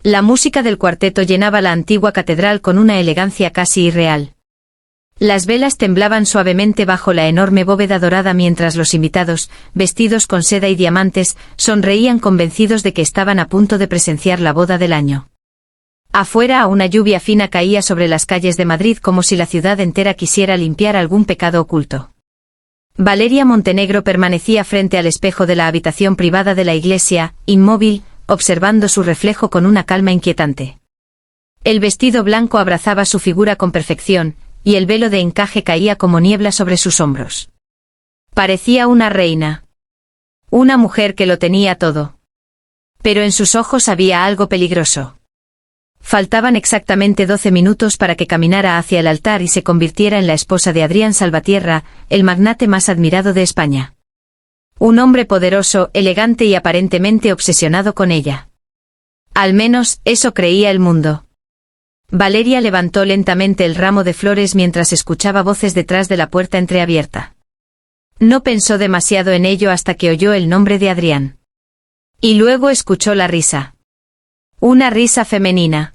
La música del cuarteto llenaba la antigua catedral con una elegancia casi irreal. Las velas temblaban suavemente bajo la enorme bóveda dorada mientras los invitados, vestidos con seda y diamantes, sonreían convencidos de que estaban a punto de presenciar la boda del año. Afuera una lluvia fina caía sobre las calles de Madrid como si la ciudad entera quisiera limpiar algún pecado oculto. Valeria Montenegro permanecía frente al espejo de la habitación privada de la iglesia, inmóvil, observando su reflejo con una calma inquietante. El vestido blanco abrazaba su figura con perfección, y el velo de encaje caía como niebla sobre sus hombros. Parecía una reina. Una mujer que lo tenía todo. Pero en sus ojos había algo peligroso. Faltaban exactamente 12 minutos para que caminara hacia el altar y se convirtiera en la esposa de Adrián Salvatierra, el magnate más admirado de España. Un hombre poderoso, elegante y aparentemente obsesionado con ella. Al menos, eso creía el mundo. Valeria levantó lentamente el ramo de flores mientras escuchaba voces detrás de la puerta entreabierta. No pensó demasiado en ello hasta que oyó el nombre de Adrián. Y luego escuchó la risa. Una risa femenina.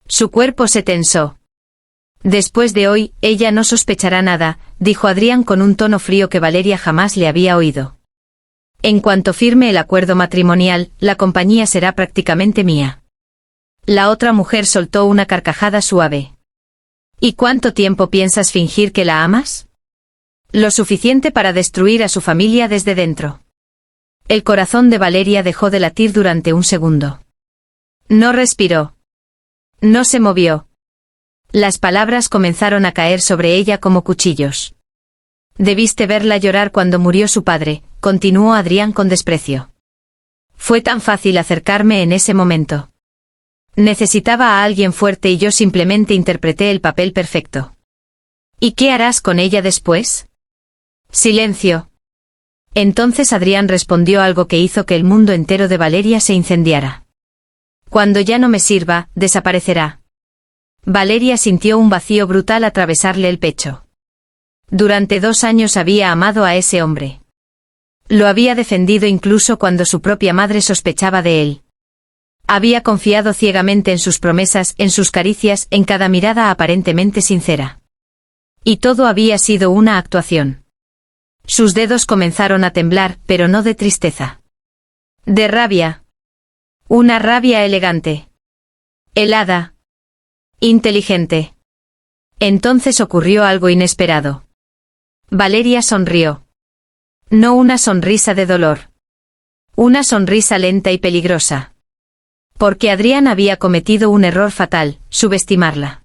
Su cuerpo se tensó. Después de hoy, ella no sospechará nada, dijo Adrián con un tono frío que Valeria jamás le había oído. En cuanto firme el acuerdo matrimonial, la compañía será prácticamente mía. La otra mujer soltó una carcajada suave. ¿Y cuánto tiempo piensas fingir que la amas? Lo suficiente para destruir a su familia desde dentro. El corazón de Valeria dejó de latir durante un segundo. No respiró. No se movió. Las palabras comenzaron a caer sobre ella como cuchillos. Debiste verla llorar cuando murió su padre, continuó Adrián con desprecio. Fue tan fácil acercarme en ese momento. Necesitaba a alguien fuerte y yo simplemente interpreté el papel perfecto. ¿Y qué harás con ella después? Silencio. Entonces Adrián respondió algo que hizo que el mundo entero de Valeria se incendiara. Cuando ya no me sirva, desaparecerá. Valeria sintió un vacío brutal atravesarle el pecho. Durante 2 años había amado a ese hombre. Lo había defendido incluso cuando su propia madre sospechaba de él. Había confiado ciegamente en sus promesas, en sus caricias, en cada mirada aparentemente sincera. Y todo había sido una actuación. Sus dedos comenzaron a temblar, pero no de tristeza. De rabia. Una rabia elegante. Helada. Inteligente. Entonces ocurrió algo inesperado. Valeria sonrió. No una sonrisa de dolor. Una sonrisa lenta y peligrosa. Porque Adrián había cometido un error fatal, subestimarla.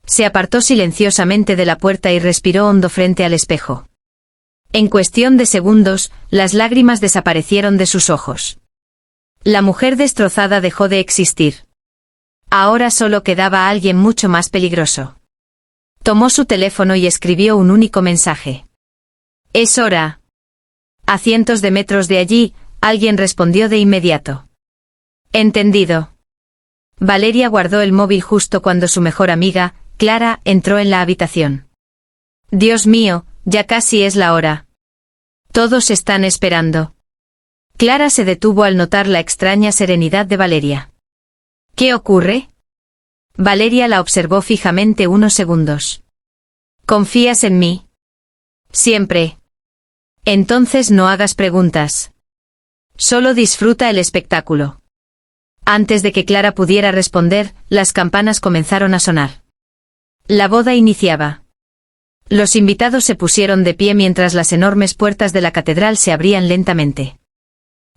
Se apartó silenciosamente de la puerta y respiró hondo frente al espejo. En cuestión de segundos, las lágrimas desaparecieron de sus ojos. La mujer destrozada dejó de existir. Ahora solo quedaba alguien mucho más peligroso. Tomó su teléfono y escribió un único mensaje. «Es hora». A cientos de metros de allí, alguien respondió de inmediato. «Entendido». Valeria guardó el móvil justo cuando su mejor amiga, Clara, entró en la habitación. «Dios mío, ya casi es la hora. Todos están esperando». Clara se detuvo al notar la extraña serenidad de Valeria. «¿Qué ocurre?» Valeria la observó fijamente unos segundos. «¿Confías en mí?» «Siempre». «Entonces no hagas preguntas. Solo disfruta el espectáculo». Antes de que Clara pudiera responder, las campanas comenzaron a sonar. La boda iniciaba. Los invitados se pusieron de pie mientras las enormes puertas de la catedral se abrían lentamente.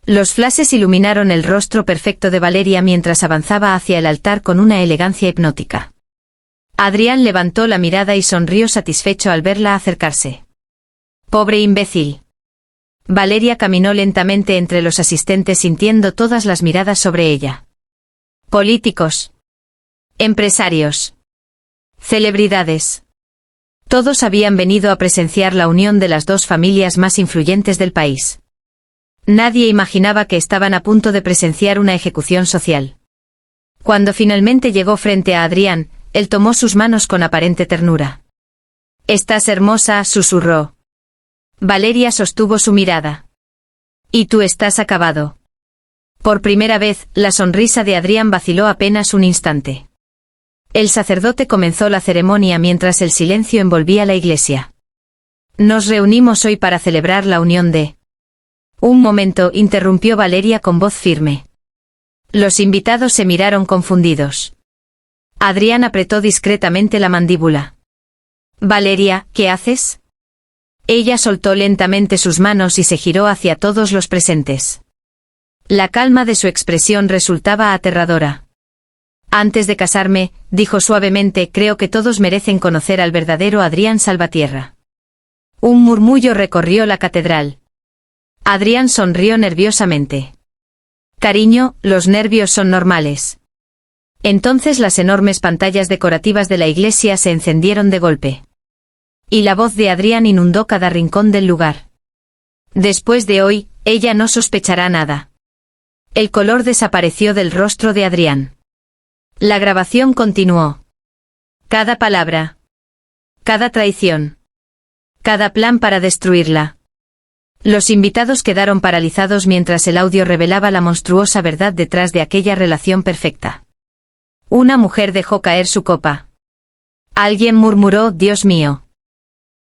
Los flashes iluminaron el rostro perfecto de Valeria mientras avanzaba hacia el altar con una elegancia hipnótica. Adrián levantó la mirada y sonrió satisfecho al verla acercarse. «Pobre imbécil». Valeria caminó lentamente entre los asistentes sintiendo todas las miradas sobre ella. Políticos. Empresarios. Celebridades. Todos habían venido a presenciar la unión de las dos familias más influyentes del país. Nadie imaginaba que estaban a punto de presenciar una ejecución social. Cuando finalmente llegó frente a Adrián, él tomó sus manos con aparente ternura. «Estás hermosa», susurró. Valeria sostuvo su mirada. «Y tú estás acabado». Por primera vez, la sonrisa de Adrián vaciló apenas un instante. El sacerdote comenzó la ceremonia mientras el silencio envolvía la iglesia. Nos reunimos hoy para celebrar la unión de... Un momento, interrumpió Valeria con voz firme. Los invitados se miraron confundidos. Adrián apretó discretamente la mandíbula. Valeria, ¿qué haces? Ella soltó lentamente sus manos y se giró hacia todos los presentes. La calma de su expresión resultaba aterradora. Antes de casarme, dijo suavemente, creo que todos merecen conocer al verdadero Adrián Salvatierra. Un murmullo recorrió la catedral. Adrián sonrió nerviosamente. Cariño, los nervios son normales. Entonces las enormes pantallas decorativas de la iglesia se encendieron de golpe. Y la voz de Adrián inundó cada rincón del lugar. Después de hoy, ella no sospechará nada. El color desapareció del rostro de Adrián. La grabación continuó. Cada palabra. Cada traición. Cada plan para destruirla. Los invitados quedaron paralizados mientras el audio revelaba la monstruosa verdad detrás de aquella relación perfecta. Una mujer dejó caer su copa. Alguien murmuró, Dios mío.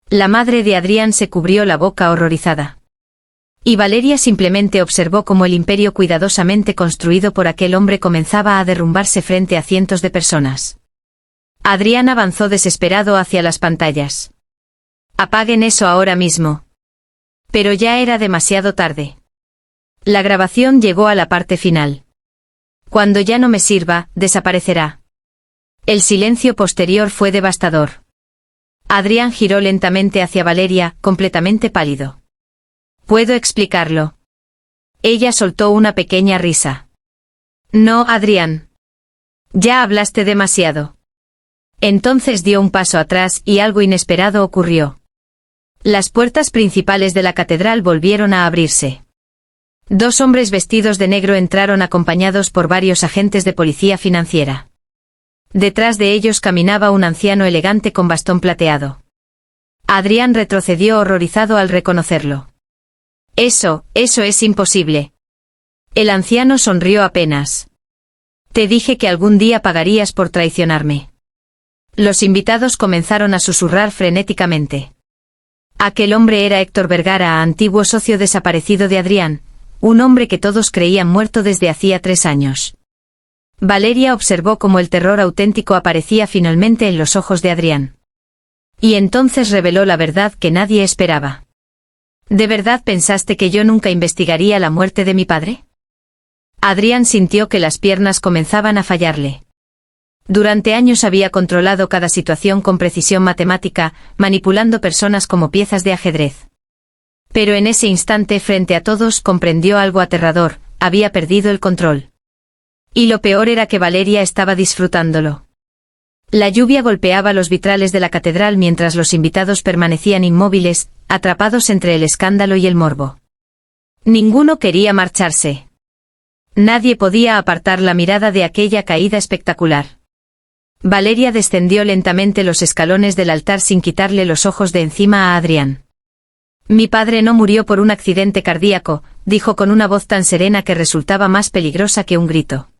La madre de Adrián se cubrió la boca horrorizada. Y Valeria simplemente observó cómo el imperio cuidadosamente construido por aquel hombre comenzaba a derrumbarse frente a cientos de personas. Adrián avanzó desesperado hacia las pantallas. Apaguen eso ahora mismo. Pero ya era demasiado tarde. La grabación llegó a la parte final. Cuando ya no me sirva, desaparecerá. El silencio posterior fue devastador. Adrián giró lentamente hacia Valeria, completamente pálido. ¿Puedo explicarlo? Ella soltó una pequeña risa. No, Adrián. Ya hablaste demasiado. Entonces dio un paso atrás y algo inesperado ocurrió. Las puertas principales de la catedral volvieron a abrirse. Dos hombres vestidos de negro entraron acompañados por varios agentes de policía financiera. Detrás de ellos caminaba un anciano elegante con bastón plateado. Adrián retrocedió horrorizado al reconocerlo. Eso es imposible. El anciano sonrió apenas. Te dije que algún día pagarías por traicionarme. Los invitados comenzaron a susurrar frenéticamente. Aquel hombre era Héctor Vergara, antiguo socio desaparecido de Adrián, un hombre que todos creían muerto desde hacía 3 años. Valeria observó cómo el terror auténtico aparecía finalmente en los ojos de Adrián. Y entonces reveló la verdad que nadie esperaba. ¿De verdad pensaste que yo nunca investigaría la muerte de mi padre? Adrián sintió que las piernas comenzaban a fallarle. Durante años había controlado cada situación con precisión matemática, manipulando personas como piezas de ajedrez. Pero en ese instante, frente a todos, comprendió algo aterrador: había perdido el control. Y lo peor era que Valeria estaba disfrutándolo. La lluvia golpeaba los vitrales de la catedral mientras los invitados permanecían inmóviles, atrapados entre el escándalo y el morbo. Ninguno quería marcharse. Nadie podía apartar la mirada de aquella caída espectacular. Valeria descendió lentamente los escalones del altar sin quitarle los ojos de encima a Adrián. Mi padre no murió por un accidente cardíaco, dijo con una voz tan serena que resultaba más peligrosa que un grito.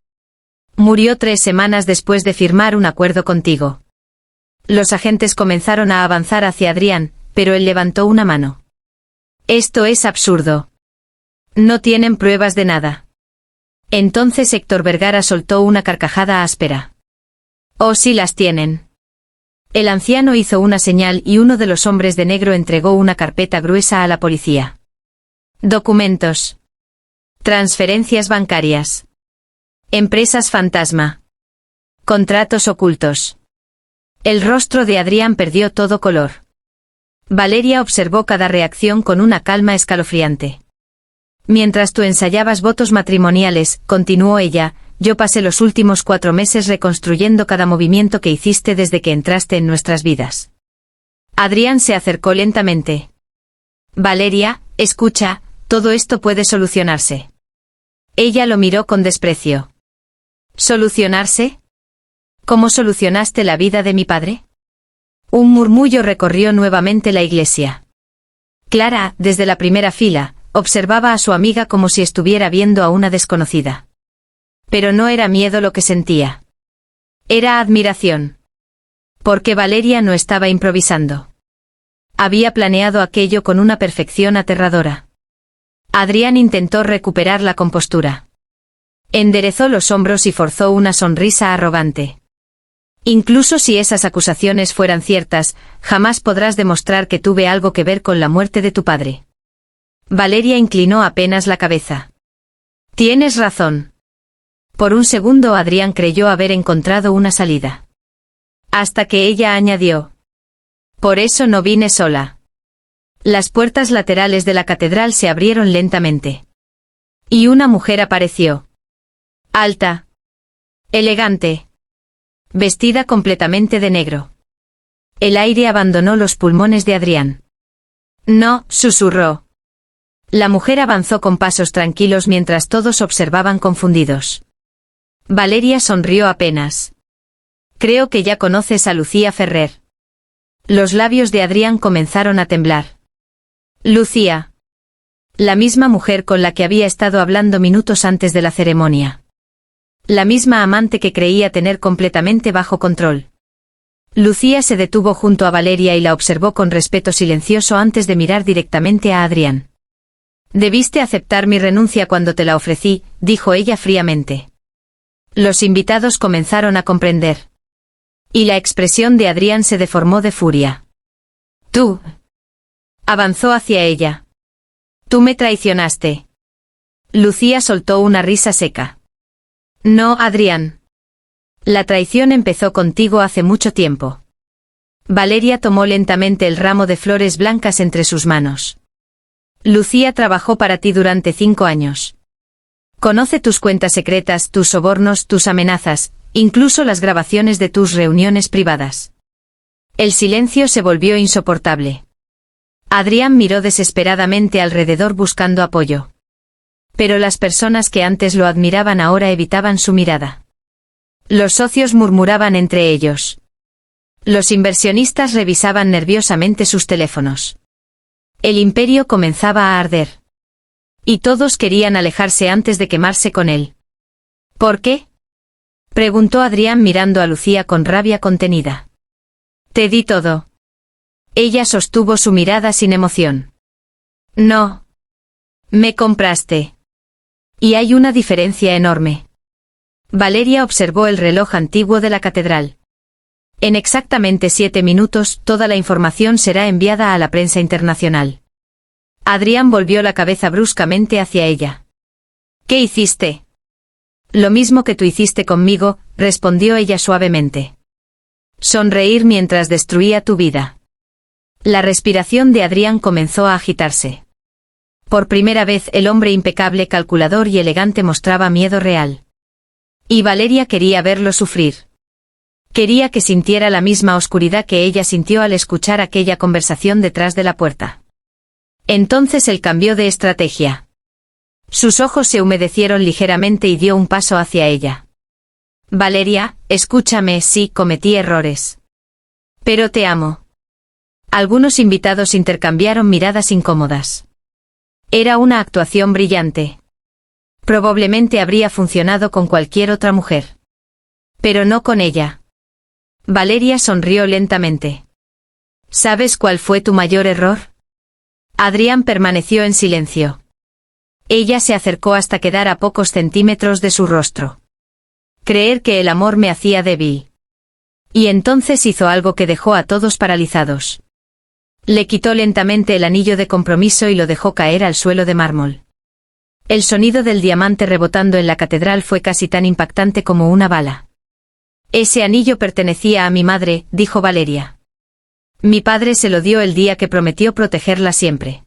Murió 3 semanas después de firmar un acuerdo contigo. Los agentes comenzaron a avanzar hacia Adrián, pero él levantó una mano. Esto es absurdo. No tienen pruebas de nada. Entonces Héctor Vergara soltó una carcajada áspera. Oh, sí las tienen. El anciano hizo una señal y uno de los hombres de negro entregó una carpeta gruesa a la policía. Documentos. Transferencias bancarias. Empresas fantasma. Contratos ocultos. El rostro de Adrián perdió todo color. Valeria observó cada reacción con una calma escalofriante. Mientras tú ensayabas votos matrimoniales, continuó ella, yo pasé los últimos 4 meses reconstruyendo cada movimiento que hiciste desde que entraste en nuestras vidas. Adrián se acercó lentamente. Valeria, escucha, todo esto puede solucionarse. Ella lo miró con desprecio. ¿Solucionarse? ¿Cómo solucionaste la vida de mi padre? Un murmullo recorrió nuevamente la iglesia. Clara, desde la primera fila, observaba a su amiga como si estuviera viendo a una desconocida. Pero no era miedo lo que sentía. Era admiración. Porque Valeria no estaba improvisando. Había planeado aquello con una perfección aterradora. Adrián intentó recuperar la compostura. Enderezó los hombros y forzó una sonrisa arrogante. Incluso si esas acusaciones fueran ciertas, jamás podrás demostrar que tuve algo que ver con la muerte de tu padre. Valeria inclinó apenas la cabeza. Tienes razón. Por un segundo Adrián creyó haber encontrado una salida. Hasta que ella añadió. Por eso no vine sola. Las puertas laterales de la catedral se abrieron lentamente. Y una mujer apareció. Alta. Elegante. Vestida completamente de negro. El aire abandonó los pulmones de Adrián. No, susurró. La mujer avanzó con pasos tranquilos mientras todos observaban confundidos. Valeria sonrió apenas. Creo que ya conoces a Lucía Ferrer. Los labios de Adrián comenzaron a temblar. Lucía. La misma mujer con la que había estado hablando minutos antes de la ceremonia. La misma amante que creía tener completamente bajo control. Lucía se detuvo junto a Valeria y la observó con respeto silencioso antes de mirar directamente a Adrián. Debiste aceptar mi renuncia cuando te la ofrecí, dijo ella fríamente. Los invitados comenzaron a comprender. Y la expresión de Adrián se deformó de furia. Tú. Avanzó hacia ella. Tú me traicionaste. Lucía soltó una risa seca. No, Adrián. La traición empezó contigo hace mucho tiempo. Valeria tomó lentamente el ramo de flores blancas entre sus manos. Lucía trabajó para ti durante 5 años. Conoce tus cuentas secretas, tus sobornos, tus amenazas, incluso las grabaciones de tus reuniones privadas. El silencio se volvió insoportable. Adrián miró desesperadamente alrededor buscando apoyo. Pero las personas que antes lo admiraban ahora evitaban su mirada. Los socios murmuraban entre ellos. Los inversionistas revisaban nerviosamente sus teléfonos. El imperio comenzaba a arder. Y todos querían alejarse antes de quemarse con él. ¿Por qué? Preguntó Adrián mirando a Lucía con rabia contenida. Te di todo. Ella sostuvo su mirada sin emoción. No. Me compraste. Y hay una diferencia enorme. Valeria observó el reloj antiguo de la catedral. En exactamente 7 minutos, toda la información será enviada a la prensa internacional. Adrián volvió la cabeza bruscamente hacia ella. ¿Qué hiciste? Lo mismo que tú hiciste conmigo, respondió ella suavemente. Sonreír mientras destruía tu vida. La respiración de Adrián comenzó a agitarse. Por primera vez el hombre impecable, calculador y elegante mostraba miedo real. Y Valeria quería verlo sufrir. Quería que sintiera la misma oscuridad que ella sintió al escuchar aquella conversación detrás de la puerta. Entonces él cambió de estrategia. Sus ojos se humedecieron ligeramente y dio un paso hacia ella. Valeria, escúchame, sí, cometí errores. Pero te amo. Algunos invitados intercambiaron miradas incómodas. Era una actuación brillante. Probablemente habría funcionado con cualquier otra mujer. Pero no con ella. Valeria sonrió lentamente. ¿Sabes cuál fue tu mayor error? Adrián permaneció en silencio. Ella se acercó hasta quedar a pocos centímetros de su rostro. Creer que el amor me hacía débil. Y entonces hizo algo que dejó a todos paralizados. Le quitó lentamente el anillo de compromiso y lo dejó caer al suelo de mármol. El sonido del diamante rebotando en la catedral fue casi tan impactante como una bala. Ese anillo pertenecía a mi madre, dijo Valeria. Mi padre se lo dio el día que prometió protegerla siempre.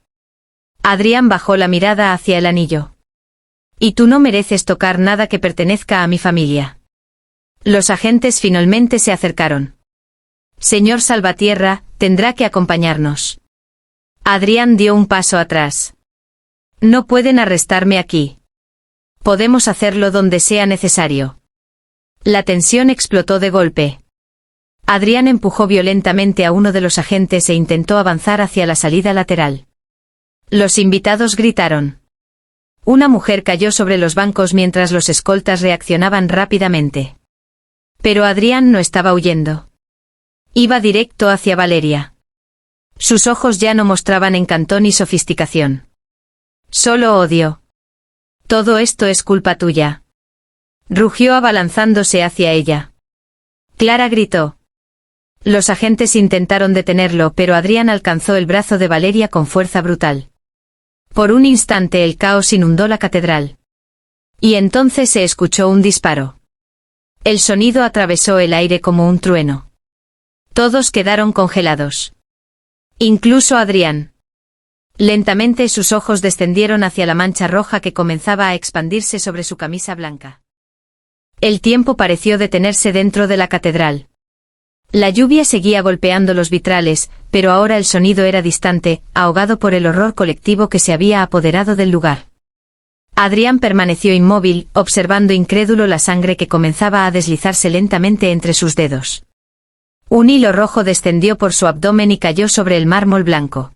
Adrián bajó la mirada hacia el anillo. Y tú no mereces tocar nada que pertenezca a mi familia. Los agentes finalmente se acercaron. Señor Salvatierra, tendrá que acompañarnos. Adrián dio un paso atrás. No pueden arrestarme aquí. Podemos hacerlo donde sea necesario. La tensión explotó de golpe. Adrián empujó violentamente a uno de los agentes e intentó avanzar hacia la salida lateral. Los invitados gritaron. Una mujer cayó sobre los bancos mientras los escoltas reaccionaban rápidamente. Pero Adrián no estaba huyendo. Iba directo hacia Valeria. Sus ojos ya no mostraban encanto ni sofisticación. Solo odio. Todo esto es culpa tuya. Rugió abalanzándose hacia ella. Clara gritó. Los agentes intentaron detenerlo, pero Adrián alcanzó el brazo de Valeria con fuerza brutal. Por un instante el caos inundó la catedral. Y entonces se escuchó un disparo. El sonido atravesó el aire como un trueno. Todos quedaron congelados. Incluso Adrián. Lentamente sus ojos descendieron hacia la mancha roja que comenzaba a expandirse sobre su camisa blanca. El tiempo pareció detenerse dentro de la catedral. La lluvia seguía golpeando los vitrales, pero ahora el sonido era distante, ahogado por el horror colectivo que se había apoderado del lugar. Adrián permaneció inmóvil, observando incrédulo la sangre que comenzaba a deslizarse lentamente entre sus dedos. Un hilo rojo descendió por su abdomen y cayó sobre el mármol blanco.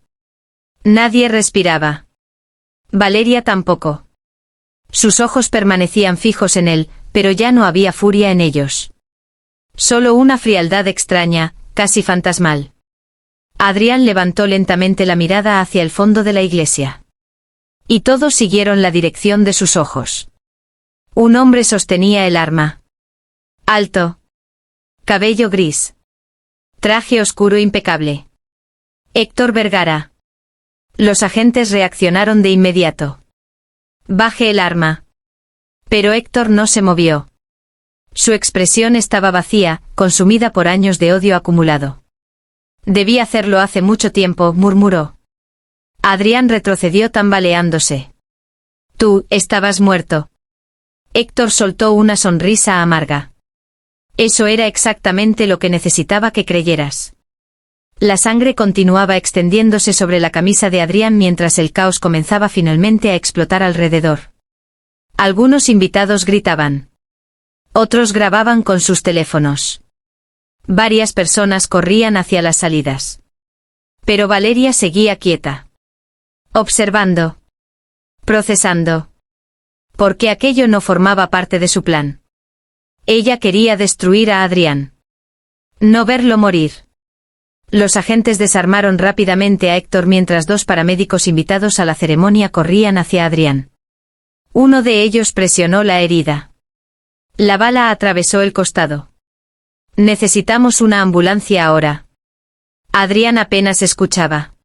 Nadie respiraba. Valeria tampoco. Sus ojos permanecían fijos en él, pero ya no había furia en ellos. Solo una frialdad extraña, casi fantasmal. Adrián levantó lentamente la mirada hacia el fondo de la iglesia. Y todos siguieron la dirección de sus ojos. Un hombre sostenía el arma. Alto. Cabello gris. Traje oscuro impecable. Héctor Vergara. Los agentes reaccionaron de inmediato. Baje el arma. Pero Héctor no se movió. Su expresión estaba vacía, consumida por años de odio acumulado. Debí hacerlo hace mucho tiempo, murmuró. Adrián retrocedió tambaleándose. Tú, estabas muerto. Héctor soltó una sonrisa amarga. Eso era exactamente lo que necesitaba que creyeras. La sangre continuaba extendiéndose sobre la camisa de Adrián mientras el caos comenzaba finalmente a explotar alrededor. Algunos invitados gritaban. Otros grababan con sus teléfonos. Varias personas corrían hacia las salidas. Pero Valeria seguía quieta. Observando. Procesando. Porque aquello no formaba parte de su plan. Ella quería destruir a Adrián. No verlo morir. Los agentes desarmaron rápidamente a Héctor mientras dos paramédicos invitados a la ceremonia corrían hacia Adrián. Uno de ellos presionó la herida. La bala atravesó el costado. Necesitamos una ambulancia ahora. Adrián apenas escuchaba.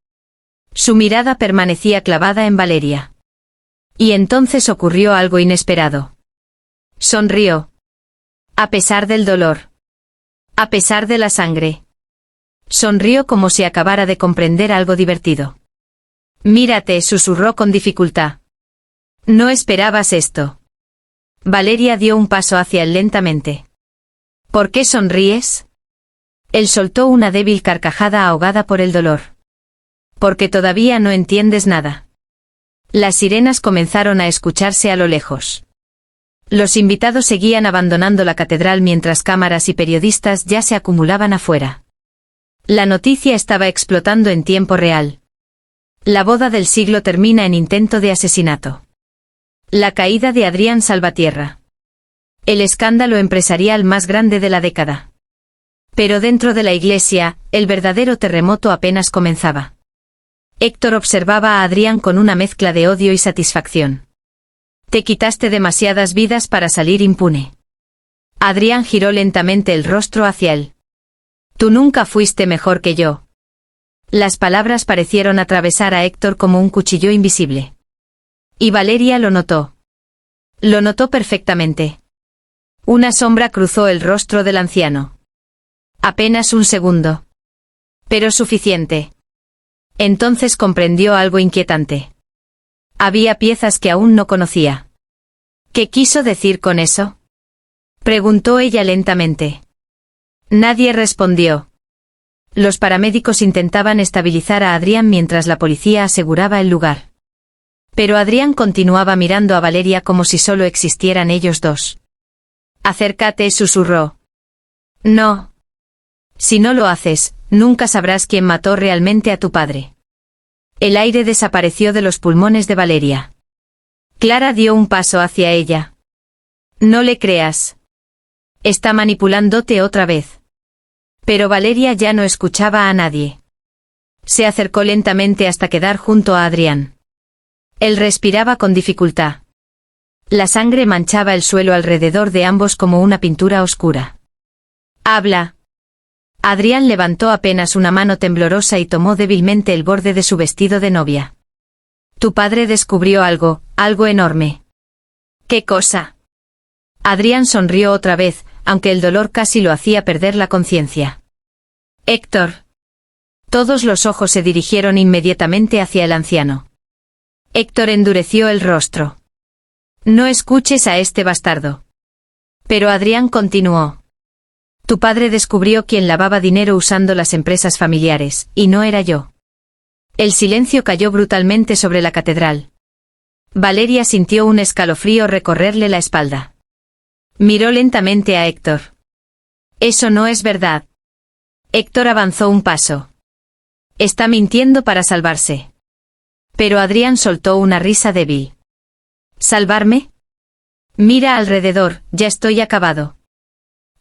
Su mirada permanecía clavada en Valeria. Y entonces ocurrió algo inesperado. Sonrió. A pesar del dolor. A pesar de la sangre. Sonrió como si acabara de comprender algo divertido. Mírate, susurró con dificultad. No esperabas esto. Valeria dio un paso hacia él lentamente. ¿Por qué sonríes? Él soltó una débil carcajada ahogada por el dolor. Porque todavía no entiendes nada. Las sirenas comenzaron a escucharse a lo lejos. Los invitados seguían abandonando la catedral mientras cámaras y periodistas ya se acumulaban afuera. La noticia estaba explotando en tiempo real. La boda del siglo termina en intento de asesinato. La caída de Adrián Salvatierra. El escándalo empresarial más grande de la década. Pero dentro de la iglesia, el verdadero terremoto apenas comenzaba. Héctor observaba a Adrián con una mezcla de odio y satisfacción. Te quitaste demasiadas vidas para salir impune. Adrián giró lentamente el rostro hacia él. Tú nunca fuiste mejor que yo. Las palabras parecieron atravesar a Héctor como un cuchillo invisible. Y Valeria lo notó. Lo notó perfectamente. Una sombra cruzó el rostro del anciano. Apenas un segundo. Pero suficiente. Entonces comprendió algo inquietante. Había piezas que aún no conocía. ¿Qué quiso decir con eso? Preguntó ella lentamente. Nadie respondió. Los paramédicos intentaban estabilizar a Adrián mientras la policía aseguraba el lugar. Pero Adrián continuaba mirando a Valeria como si solo existieran ellos dos. Acércate, susurró. No. Si no lo haces, nunca sabrás quién mató realmente a tu padre. El aire desapareció de los pulmones de Valeria. Clara dio un paso hacia ella. No le creas. Está manipulándote otra vez. Pero Valeria ya no escuchaba a nadie. Se acercó lentamente hasta quedar junto a Adrián. Él respiraba con dificultad. La sangre manchaba el suelo alrededor de ambos como una pintura oscura. «Habla». Adrián levantó apenas una mano temblorosa y tomó débilmente el borde de su vestido de novia. «Tu padre descubrió algo enorme». «¿Qué cosa?» Adrián sonrió otra vez, aunque el dolor casi lo hacía perder la conciencia. «Héctor». Todos los ojos se dirigieron inmediatamente hacia el anciano. Héctor endureció el rostro. «No escuches a este bastardo». Pero Adrián continuó. «Tu padre descubrió quién lavaba dinero usando las empresas familiares, y no era yo». El silencio cayó brutalmente sobre la catedral. Valeria sintió un escalofrío recorrerle la espalda. Miró lentamente a Héctor. «Eso no es verdad». Héctor avanzó un paso. «Está mintiendo para salvarse». Pero Adrián soltó una risa débil. «¿Salvarme? Mira alrededor, ya estoy acabado».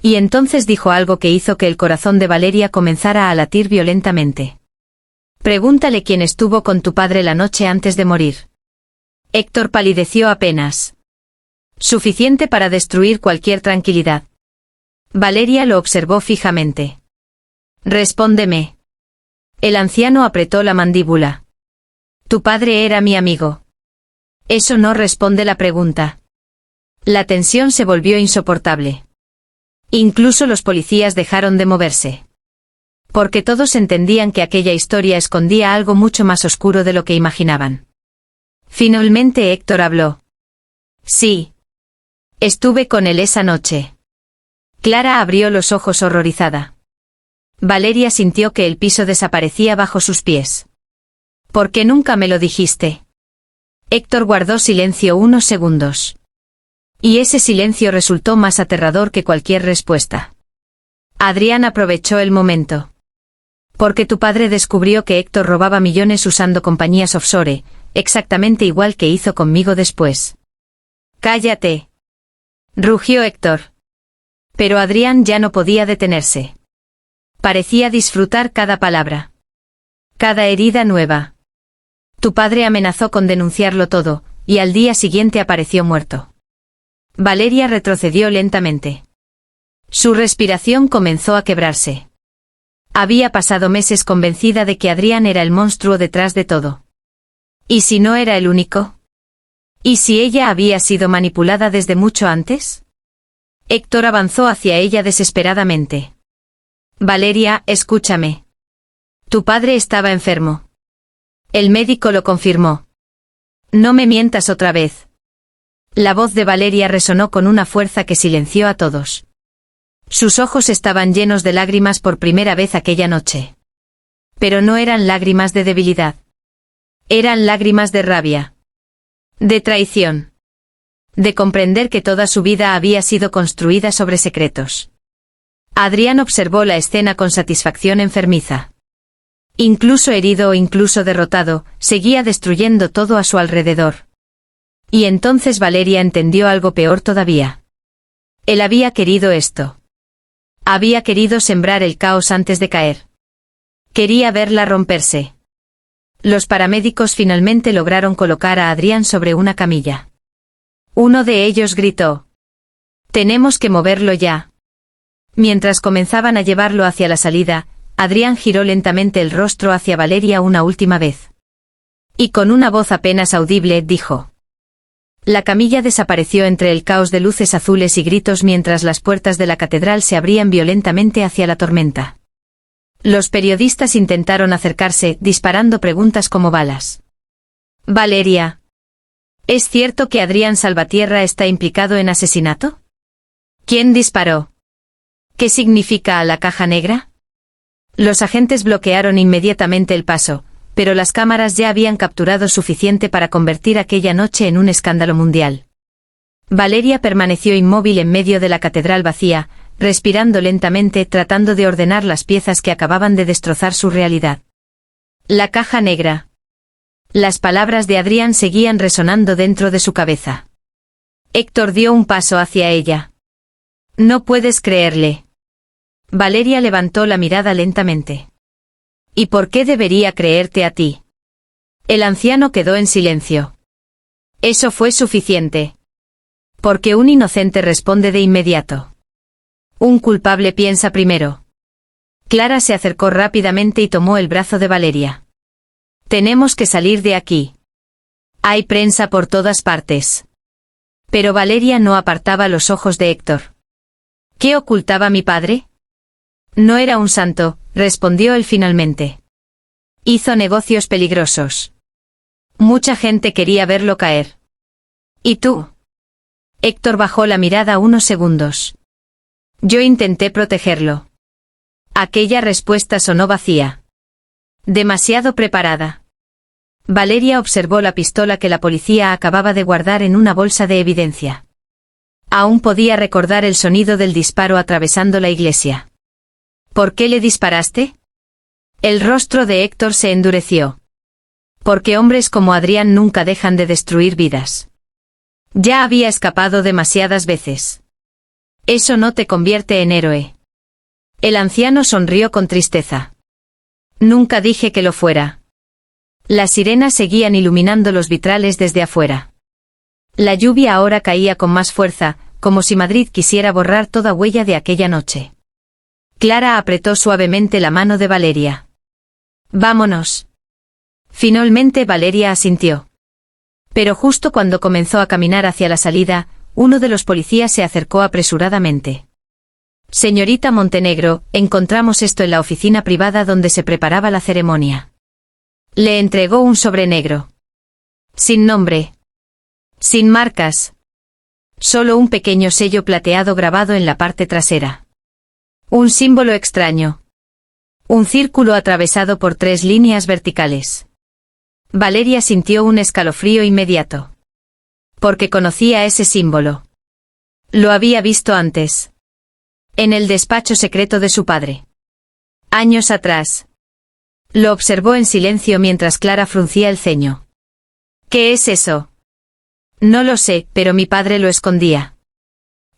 Y entonces dijo algo que hizo que el corazón de Valeria comenzara a latir violentamente. «Pregúntale quién estuvo con tu padre la noche antes de morir». Héctor palideció apenas. Suficiente para destruir cualquier tranquilidad. Valeria lo observó fijamente. «Respóndeme». El anciano apretó la mandíbula. «Tu padre era mi amigo». Eso no responde la pregunta. La tensión se volvió insoportable. Incluso los policías dejaron de moverse. Porque todos entendían que aquella historia escondía algo mucho más oscuro de lo que imaginaban. Finalmente Héctor habló. «Sí. Estuve con él esa noche». Clara abrió los ojos horrorizada. Valeria sintió que el piso desaparecía bajo sus pies. «¿Por qué nunca me lo dijiste?» Héctor guardó silencio unos segundos. Y ese silencio resultó más aterrador que cualquier respuesta. Adrián aprovechó el momento. «Porque tu padre descubrió que Héctor robaba millones usando compañías offshore, exactamente igual que hizo conmigo después». «Cállate», rugió Héctor. Pero Adrián ya no podía detenerse. Parecía disfrutar cada palabra. Cada herida nueva. «Tu padre amenazó con denunciarlo todo, y al día siguiente apareció muerto». Valeria retrocedió lentamente. Su respiración comenzó a quebrarse. Había pasado meses convencida de que Adrián era el monstruo detrás de todo. ¿Y si no era el único? ¿Y si ella había sido manipulada desde mucho antes? Héctor avanzó hacia ella desesperadamente. «Valeria, escúchame. Tu padre estaba enfermo. El médico lo confirmó. No me mientas otra vez». La voz de Valeria resonó con una fuerza que silenció a todos. Sus ojos estaban llenos de lágrimas por primera vez aquella noche. Pero no eran lágrimas de debilidad. Eran lágrimas de rabia. De traición. De comprender que toda su vida había sido construida sobre secretos. Adrián observó la escena con satisfacción enfermiza. Incluso herido o incluso derrotado, seguía destruyendo todo a su alrededor. Y entonces Valeria entendió algo peor todavía. Él había querido esto. Había querido sembrar el caos antes de caer. Quería verla romperse. Los paramédicos finalmente lograron colocar a Adrián sobre una camilla. Uno de ellos gritó: «Tenemos que moverlo ya». Mientras comenzaban a llevarlo hacia la salida, Adrián giró lentamente el rostro hacia Valeria una última vez. Y con una voz apenas audible dijo: La camilla desapareció entre el caos de luces azules y gritos mientras las puertas de la catedral se abrían violentamente hacia la tormenta. Los periodistas intentaron acercarse, disparando preguntas como balas. «Valeria, ¿es cierto que Adrián Salvatierra está implicado en asesinato? ¿Quién disparó? ¿Qué significa la caja negra?» Los agentes bloquearon inmediatamente el paso, pero las cámaras ya habían capturado suficiente para convertir aquella noche en un escándalo mundial. Valeria permaneció inmóvil en medio de la catedral vacía, respirando lentamente, tratando de ordenar las piezas que acababan de destrozar su realidad. La caja negra. Las palabras de Adrián seguían resonando dentro de su cabeza. Héctor dio un paso hacia ella. No puedes creerle. Valeria levantó la mirada lentamente. ¿Y por qué debería creerte a ti? El anciano quedó en silencio. Eso fue suficiente. Porque un inocente responde de inmediato. Un culpable piensa primero. Clara se acercó rápidamente y tomó el brazo de Valeria. Tenemos que salir de aquí. Hay prensa por todas partes. Pero Valeria no apartaba los ojos de Héctor. ¿Qué ocultaba mi padre? No era un santo, respondió él finalmente. Hizo negocios peligrosos. Mucha gente quería verlo caer. ¿Y tú? Héctor bajó la mirada unos segundos. Yo intenté protegerlo. Aquella respuesta sonó vacía. Demasiado preparada. Valeria observó la pistola que la policía acababa de guardar en una bolsa de evidencia. Aún podía recordar el sonido del disparo atravesando la iglesia. ¿Por qué le disparaste? El rostro de Héctor se endureció. Porque hombres como Adrián nunca dejan de destruir vidas. Ya había escapado demasiadas veces. Eso no te convierte en héroe. El anciano sonrió con tristeza. Nunca dije que lo fuera. Las sirenas seguían iluminando los vitrales desde afuera. La lluvia ahora caía con más fuerza, como si Madrid quisiera borrar toda huella de aquella noche. Clara apretó suavemente la mano de Valeria. Vámonos. Finalmente Valeria asintió. Pero justo cuando comenzó a caminar hacia la salida, uno de los policías se acercó apresuradamente. Señorita Montenegro, encontramos esto en la oficina privada donde se preparaba la ceremonia. Le entregó un sobre negro. Sin nombre. Sin marcas. Solo un pequeño sello plateado grabado en la parte trasera. Un símbolo extraño. Un círculo atravesado por 3 líneas verticales. Valeria sintió un escalofrío inmediato. Porque conocía ese símbolo. Lo había visto antes. En el despacho secreto de su padre. Años atrás. Lo observó en silencio mientras Clara fruncía el ceño. ¿Qué es eso? No lo sé, pero mi padre lo escondía.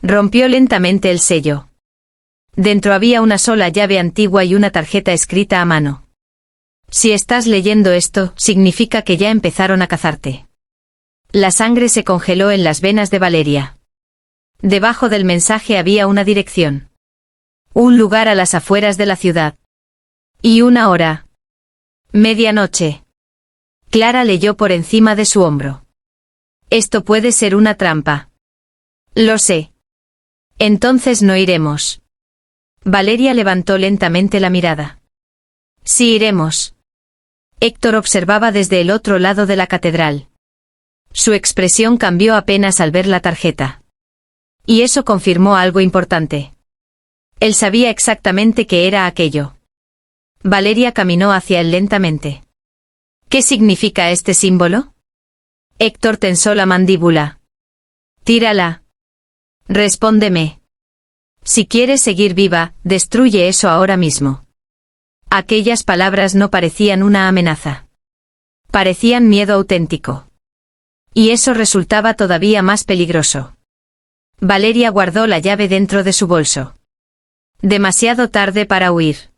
Rompió lentamente el sello. Dentro había una sola llave antigua y una tarjeta escrita a mano. Si estás leyendo esto, significa que ya empezaron a cazarte. La sangre se congeló en las venas de Valeria. Debajo del mensaje había una dirección. Un lugar a las afueras de la ciudad. Y una hora. Medianoche. Clara leyó por encima de su hombro. Esto puede ser una trampa. Lo sé. Entonces no iremos. Valeria levantó lentamente la mirada. Sí iremos. Héctor observaba desde el otro lado de la catedral. Su expresión cambió apenas al ver la tarjeta. Y eso confirmó algo importante. Él sabía exactamente qué era aquello. Valeria caminó hacia él lentamente. ¿Qué significa este símbolo? Héctor tensó la mandíbula. Tírala. Respóndeme. Si quieres seguir viva, destruye eso ahora mismo. Aquellas palabras no parecían una amenaza. Parecían miedo auténtico. Y eso resultaba todavía más peligroso. Valeria guardó la llave dentro de su bolso. Demasiado tarde para huir.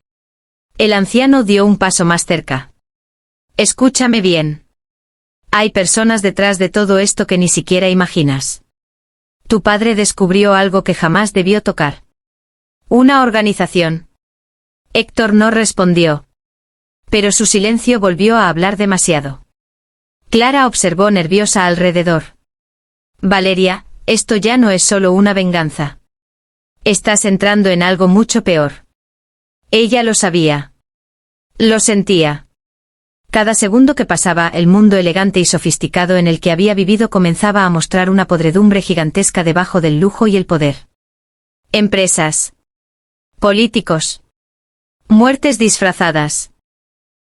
El anciano dio un paso más cerca. Escúchame bien. Hay personas detrás de todo esto que ni siquiera imaginas. Tu padre descubrió algo que jamás debió tocar. Una organización. Héctor no respondió. Pero su silencio volvió a hablar demasiado. Clara observó nerviosa alrededor. Valeria, esto ya no es solo una venganza. Estás entrando en algo mucho peor. Ella lo sabía. Lo sentía. Cada segundo que pasaba, el mundo elegante y sofisticado en el que había vivido comenzaba a mostrar una podredumbre gigantesca debajo del lujo y el poder. Empresas. Políticos. Muertes disfrazadas.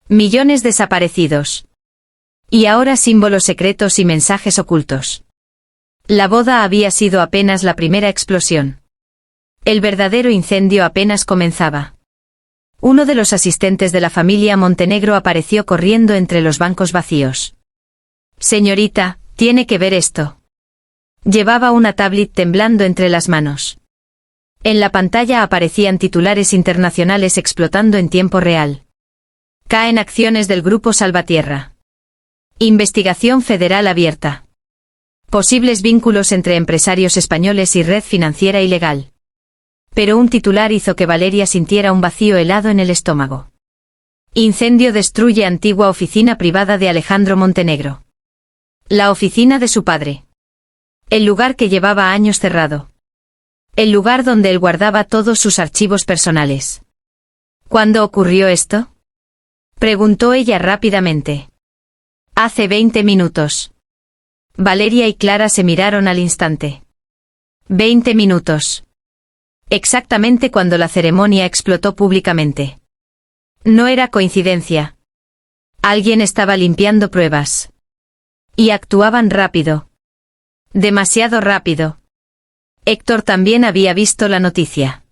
Millones desaparecidos. Y ahora símbolos secretos y mensajes ocultos. La boda había sido apenas la primera explosión. El verdadero incendio apenas comenzaba. Uno de los asistentes de la familia Montenegro apareció corriendo entre los bancos vacíos. Señorita, tiene que ver esto. Llevaba una tablet temblando entre las manos. En la pantalla aparecían titulares internacionales explotando en tiempo real. Caen acciones del Grupo Salvatierra. Investigación federal abierta. Posibles vínculos entre empresarios españoles y red financiera ilegal. Pero un titular hizo que Valeria sintiera un vacío helado en el estómago. Incendio destruye antigua oficina privada de Alejandro Montenegro. La oficina de su padre. El lugar que llevaba años cerrado. El lugar donde él guardaba todos sus archivos personales. ¿Cuándo ocurrió esto? Preguntó ella rápidamente. Hace 20 minutos. Valeria y Clara se miraron al instante. 20 minutos. Exactamente cuando la ceremonia explotó públicamente. No era coincidencia. Alguien estaba limpiando pruebas. Y actuaban rápido. Demasiado rápido. Héctor también había visto la noticia.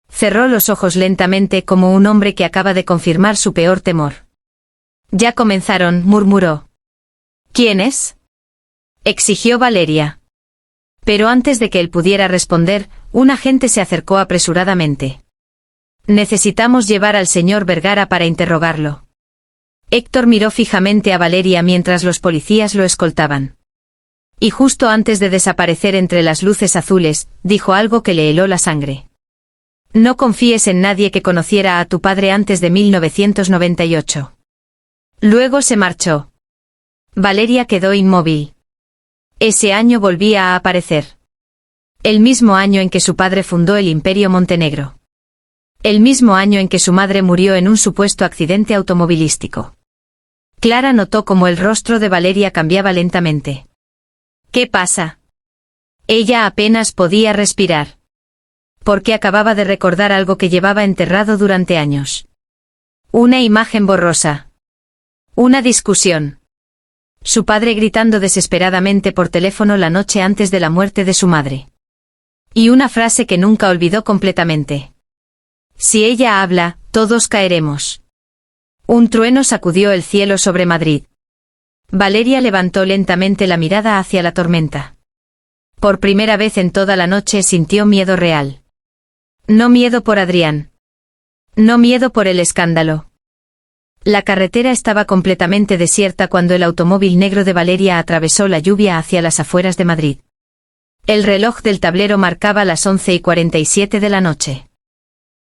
Cerró los ojos lentamente como un hombre que acaba de confirmar su peor temor. Ya comenzaron, murmuró. ¿Quién es? Exigió Valeria. Pero antes de que él pudiera responder, un agente se acercó apresuradamente. Necesitamos llevar al señor Vergara para interrogarlo. Héctor miró fijamente a Valeria mientras los policías lo escoltaban. Y justo antes de desaparecer entre las luces azules, dijo algo que le heló la sangre. No confíes en nadie que conociera a tu padre antes de 1998. Luego se marchó. Valeria quedó inmóvil. Ese año volvía a aparecer. El mismo año en que su padre fundó el Imperio Montenegro. El mismo año en que su madre murió en un supuesto accidente automovilístico. Clara notó cómo el rostro de Valeria cambiaba lentamente. ¿Qué pasa? Ella apenas podía respirar. Porque acababa de recordar algo que llevaba enterrado durante años. Una imagen borrosa. Una discusión. Su padre gritando desesperadamente por teléfono la noche antes de la muerte de su madre. Y una frase que nunca olvidó completamente. Si ella habla, todos caeremos. Un trueno sacudió el cielo sobre Madrid. Valeria levantó lentamente la mirada hacia la tormenta. Por primera vez en toda la noche sintió miedo real. No miedo por Adrián. No miedo por el escándalo. La carretera estaba completamente desierta cuando el automóvil negro de Valeria atravesó la lluvia hacia las afueras de Madrid. El reloj del tablero marcaba las 11:47 de la noche.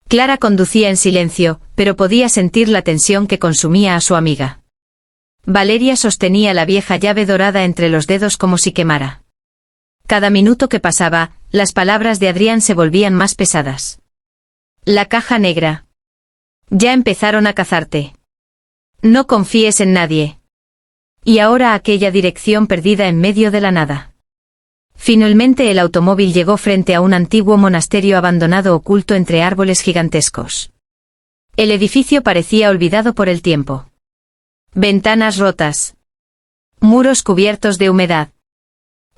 Clara conducía en silencio, pero podía sentir la tensión que consumía a su amiga. Valeria sostenía la vieja llave dorada entre los dedos como si quemara. Cada minuto que pasaba, las palabras de Adrián se volvían más pesadas. La caja negra. Ya empezaron a cazarte. No confíes en nadie. Y ahora aquella dirección perdida en medio de la nada. Finalmente el automóvil llegó frente a un antiguo monasterio abandonado oculto entre árboles gigantescos. El edificio parecía olvidado por el tiempo. Ventanas rotas. Muros cubiertos de humedad.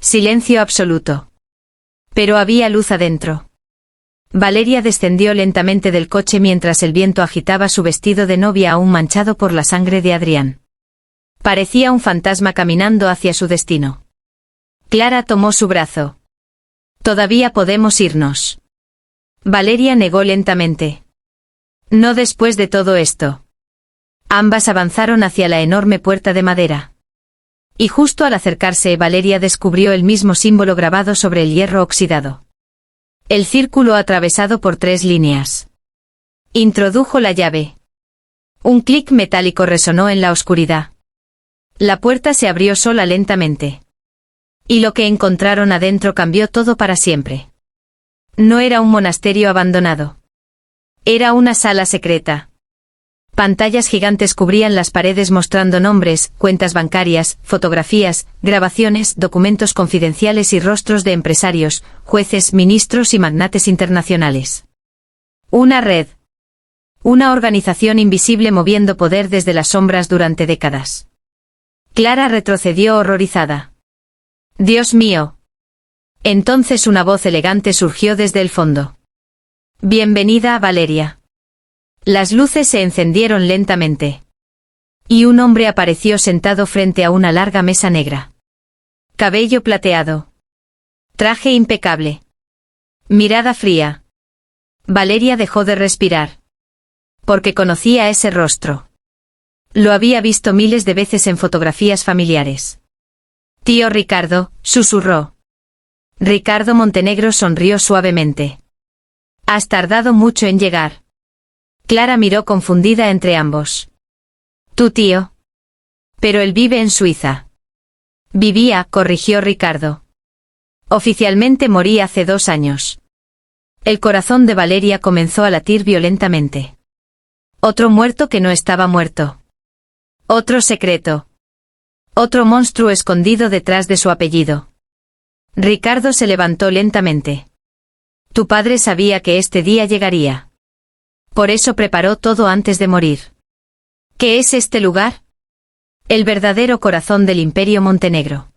Silencio absoluto. Pero había luz adentro. Valeria descendió lentamente del coche mientras el viento agitaba su vestido de novia aún manchado por la sangre de Adrián. Parecía un fantasma caminando hacia su destino. Clara tomó su brazo. Todavía podemos irnos. Valeria negó lentamente. No después de todo esto. Ambas avanzaron hacia la enorme puerta de madera. Y justo al acercarse, Valeria descubrió el mismo símbolo grabado sobre el hierro oxidado. El círculo atravesado por 3 líneas. Introdujo la llave. Un clic metálico resonó en la oscuridad. La puerta se abrió sola lentamente. Y lo que encontraron adentro cambió todo para siempre. No era un monasterio abandonado. Era una sala secreta. Pantallas gigantes cubrían las paredes mostrando nombres, cuentas bancarias, fotografías, grabaciones, documentos confidenciales y rostros de empresarios, jueces, ministros y magnates internacionales. Una red. Una organización invisible moviendo poder desde las sombras durante décadas. Clara retrocedió horrorizada. Dios mío. Entonces una voz elegante surgió desde el fondo. Bienvenida, Valeria. Las luces se encendieron lentamente. Y un hombre apareció sentado frente a una larga mesa negra. Cabello plateado. Traje impecable. Mirada fría. Valeria dejó de respirar. Porque conocía ese rostro. Lo había visto miles de veces en fotografías familiares. Tío Ricardo, susurró. Ricardo Montenegro sonrió suavemente. Has tardado mucho en llegar. Clara miró confundida entre ambos. Tu tío. Pero él vive en Suiza. Vivía, corrigió Ricardo. Oficialmente morí hace 2 años. El corazón de Valeria comenzó a latir violentamente. Otro muerto que no estaba muerto. Otro secreto. Otro monstruo escondido detrás de su apellido. Ricardo se levantó lentamente. Tu padre sabía que este día llegaría. Por eso preparó todo antes de morir. ¿Qué es este lugar? El verdadero corazón del Imperio Montenegro.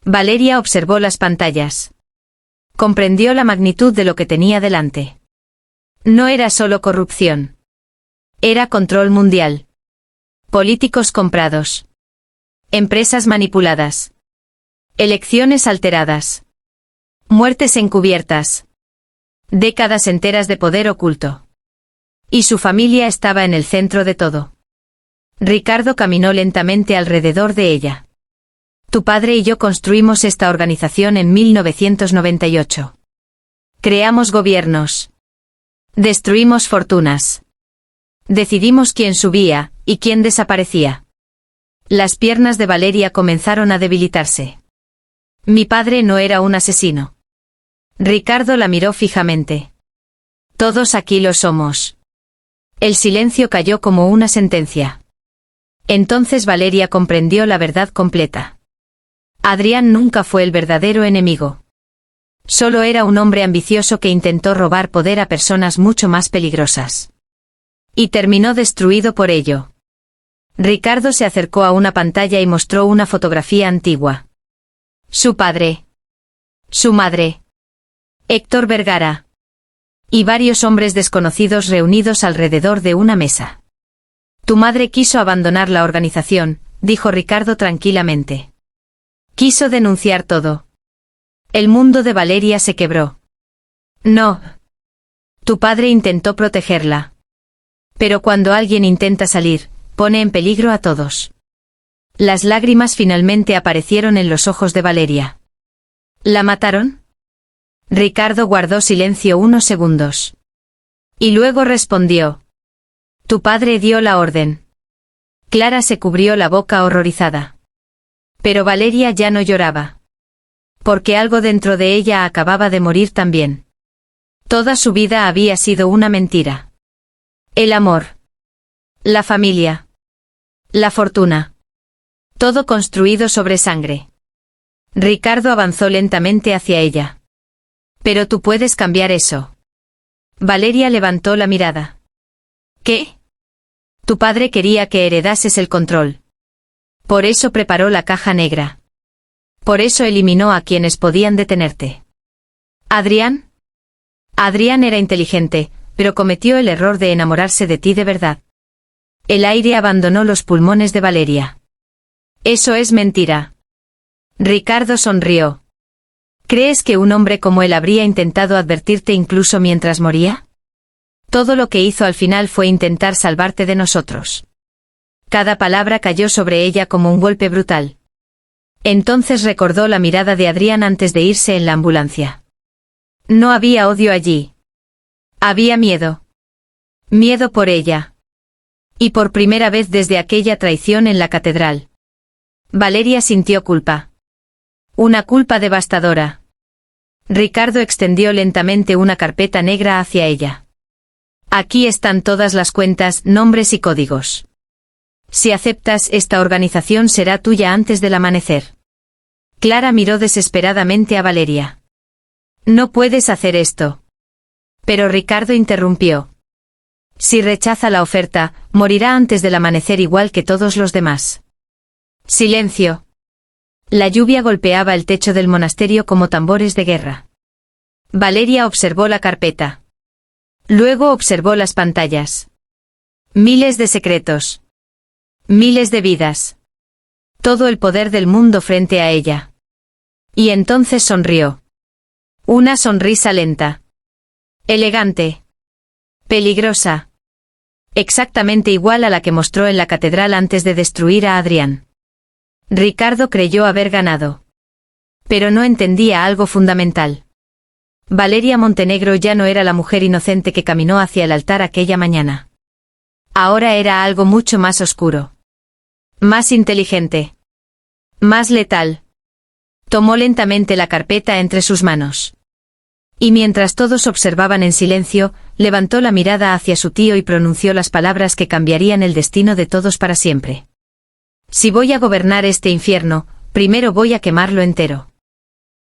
Valeria observó las pantallas. Comprendió la magnitud de lo que tenía delante. No era solo corrupción. Era control mundial. Políticos comprados. Empresas manipuladas. Elecciones alteradas. Muertes encubiertas. Décadas enteras de poder oculto. Y su familia estaba en el centro de todo. Ricardo caminó lentamente alrededor de ella. Tu padre y yo construimos esta organización en 1998. Creamos gobiernos. Destruimos fortunas. Decidimos quién subía y quién desaparecía. Las piernas de Valeria comenzaron a debilitarse. Mi padre no era un asesino. Ricardo la miró fijamente. Todos aquí lo somos. El silencio cayó como una sentencia. Entonces Valeria comprendió la verdad completa. Adrián nunca fue el verdadero enemigo. Solo era un hombre ambicioso que intentó robar poder a personas mucho más peligrosas. Y terminó destruido por ello. Ricardo se acercó a una pantalla y mostró una fotografía antigua. Su padre. Su madre. Héctor Vergara. Y varios hombres desconocidos reunidos alrededor de una mesa. Tu madre quiso abandonar la organización, dijo Ricardo tranquilamente. Quiso denunciar todo. El mundo de Valeria se quebró. No. Tu padre intentó protegerla. Pero cuando alguien intenta salir, pone en peligro a todos. Las lágrimas finalmente aparecieron en los ojos de Valeria. ¿La mataron? Ricardo guardó silencio unos segundos. Y luego respondió. Tu padre dio la orden. Clara se cubrió la boca horrorizada. Pero Valeria ya no lloraba. Porque algo dentro de ella acababa de morir también. Toda su vida había sido una mentira. El amor. La familia. La fortuna. Todo construido sobre sangre. Ricardo avanzó lentamente hacia ella. Pero tú puedes cambiar eso. Valeria levantó la mirada. ¿Qué? Tu padre quería que heredases el control. Por eso preparó la caja negra. Por eso eliminó a quienes podían detenerte. ¿Adrián? Adrián era inteligente, pero cometió el error de enamorarse de ti de verdad. El aire abandonó los pulmones de Valeria. Eso es mentira. Ricardo sonrió. ¿Crees que un hombre como él habría intentado advertirte incluso mientras moría? Todo lo que hizo al final fue intentar salvarte de nosotros. Cada palabra cayó sobre ella como un golpe brutal. Entonces recordó la mirada de Adrián antes de irse en la ambulancia. No había odio allí. Había miedo. Miedo por ella. Y por primera vez desde aquella traición en la catedral. Valeria sintió culpa. Una culpa devastadora. Ricardo extendió lentamente una carpeta negra hacia ella. Aquí están todas las cuentas, nombres y códigos. Si aceptas, esta organización será tuya antes del amanecer. Clara miró desesperadamente a Valeria. No puedes hacer esto. Pero Ricardo interrumpió. Si rechaza la oferta, morirá antes del amanecer igual que todos los demás. Silencio. La lluvia golpeaba el techo del monasterio como tambores de guerra. Valeria observó la carpeta. Luego observó las pantallas. Miles de secretos. Miles de vidas. Todo el poder del mundo frente a ella. Y entonces sonrió. Una sonrisa lenta. Elegante. Peligrosa. Exactamente igual a la que mostró en la catedral antes de destruir a Adrián. Ricardo creyó haber ganado. Pero no entendía algo fundamental. Valeria Montenegro ya no era la mujer inocente que caminó hacia el altar aquella mañana. Ahora era algo mucho más oscuro. Más inteligente. Más letal. Tomó lentamente la carpeta entre sus manos. Y mientras todos observaban en silencio, levantó la mirada hacia su tío y pronunció las palabras que cambiarían el destino de todos para siempre. Si voy a gobernar este infierno, primero voy a quemarlo entero.